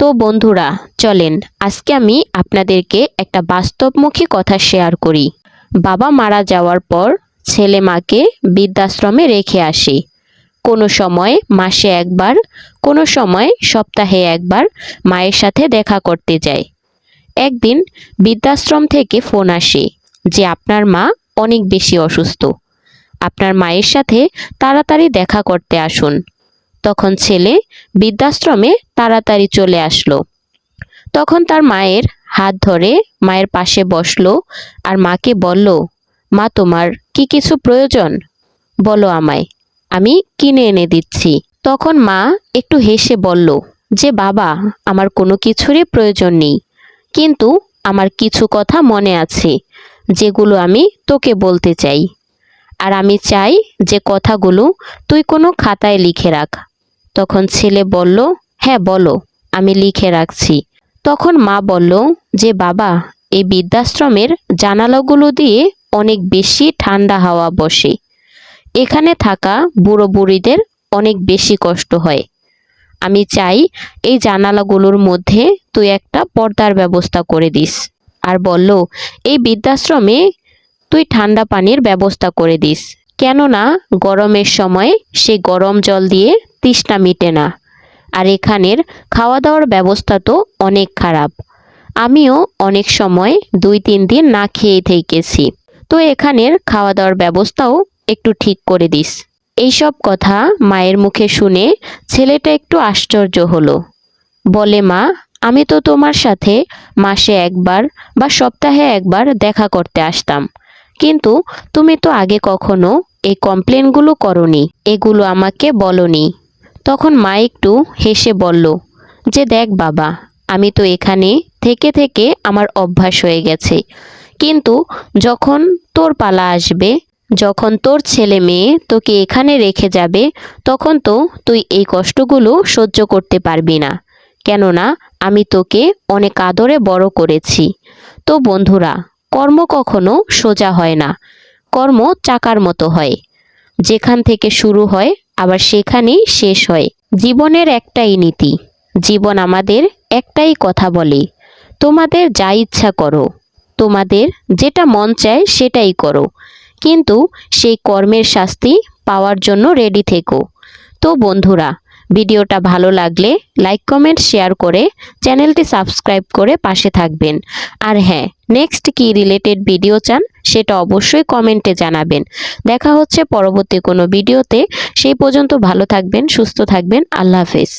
তো বন্ধুরা, চলেন আজকে আমি আপনাদেরকে একটা বাস্তবমুখী কথা শেয়ার করি। বাবা মারা যাওয়ার পর ছেলে মাকে বৃদ্ধাশ্রমে রেখে আসে। কোনো সময় মাসে একবার, কোনো সময় সপ্তাহে একবার মায়ের সাথে দেখা করতে যায়। একদিন বৃদ্ধাশ্রম থেকে ফোন আসে যে আপনার মা অনেক বেশি অসুস্থ, আপনার মায়ের সাথে তাড়াতাড়ি দেখা করতে আসুন। তখন ছেলে বৃদ্ধাশ্রমে তাড়াতাড়ি চলে আসলো। তখন তার মায়ের হাত ধরে মায়ের পাশে বসলো আর মাকে বলল, মা তোমার কি কিছু প্রয়োজন? বলো আমায়, আমি কিনে এনে দিচ্ছি। তখন মা একটু হেসে বলল যে বাবা, আমার কোনো কিছুরই প্রয়োজন নেই, কিন্তু আমার কিছু কথা মনে আছে যেগুলো আমি তোকে বলতে চাই। আর আমি চাই যে কথাগুলো তুই কোনো খাতায় লিখে রাখ। তখন ছেলে বলল, হ্যাঁ বলো, আমি লিখে রাখছি। তখন মা বলল যে বাবা, এই বৃদ্ধাশ্রমের জানালাগুলো দিয়ে অনেক বেশি ঠান্ডা হাওয়া বসে। এখানে থাকা বুড়ো বুড়িদের অনেক বেশি কষ্ট হয়। আমি চাই এই জানালাগুলোর মধ্যে তুই একটা পর্দার ব্যবস্থা করে দিস। আর বলল, এই বৃদ্ধাশ্রমে তুই ঠান্ডা পানির ব্যবস্থা করে দিস, কেননা গরমের সময় সে গরম জল দিয়ে তৃষ্ণা মিটে না। আর এখানের খাওয়া দাওয়ার ব্যবস্থা তো অনেক খারাপ। আমিও অনেক সময় 2-3 দিন না খেয়ে থেকেছি। তো এখানের খাওয়া দাওয়ার ব্যবস্থাও একটু ঠিক করে দিস। এইসব কথা মায়ের মুখে শুনে ছেলেটা একটু আশ্চর্য হলো। বলে, মা, আমি তো তোমার সাথে মাসে একবার বা সপ্তাহে একবার দেখা করতে আসতাম, কিন্তু তুমি তো আগে কখনো এই কমপ্লেনগুলো করনি, এগুলো আমাকে বলনি। তখন মা একটু হেসে বলল যে দেখ বাবা, আমি তো এখানে থেকে থেকে আমার অভ্যাস হয়ে গেছে, কিন্তু যখন তোর পালা আসবে, যখন তোর ছেলে মেয়ে তোকে এখানে রেখে যাবে, তখন তো তুই এই কষ্টগুলো সহ্য করতে পারবি না, কেননা আমি তোকে অনেক আদরে বড় করেছি। তো বন্ধুরা, কর্ম কখনো সোজা হয় না, কর্ম চাকার মতো হয়, যেখান থেকে শুরু হয় আবার সেখানেই শেষ হয়। জীবনের একটাই নীতি, জীবন আমাদের একটাই কথা বলে, তোমাদের যা ইচ্ছা করো, তোমাদের যেটা মন চায় সেটাই করো, কিন্তু সেই কর্মের শাস্তি পাওয়ার জন্য রেডি থেকো। তো বন্ধুরা, ভিডিওটা ভালো লাগলে লাইক কমেন্ট শেয়ার করে চ্যানেলটি সাবস্ক্রাইব করে পাশে থাকবেন। আর হ্যাঁ, নেক্সট কি রিলেটেড ভিডিও চান সেটা অবশ্যই কমেন্টে জানাবেন। দেখা হচ্ছে পরবর্তী কোনো ভিডিওতে। সেই পর্যন্ত ভালো থাকবেন, সুস্থ থাকবেন। আল্লাহ হাফেজ।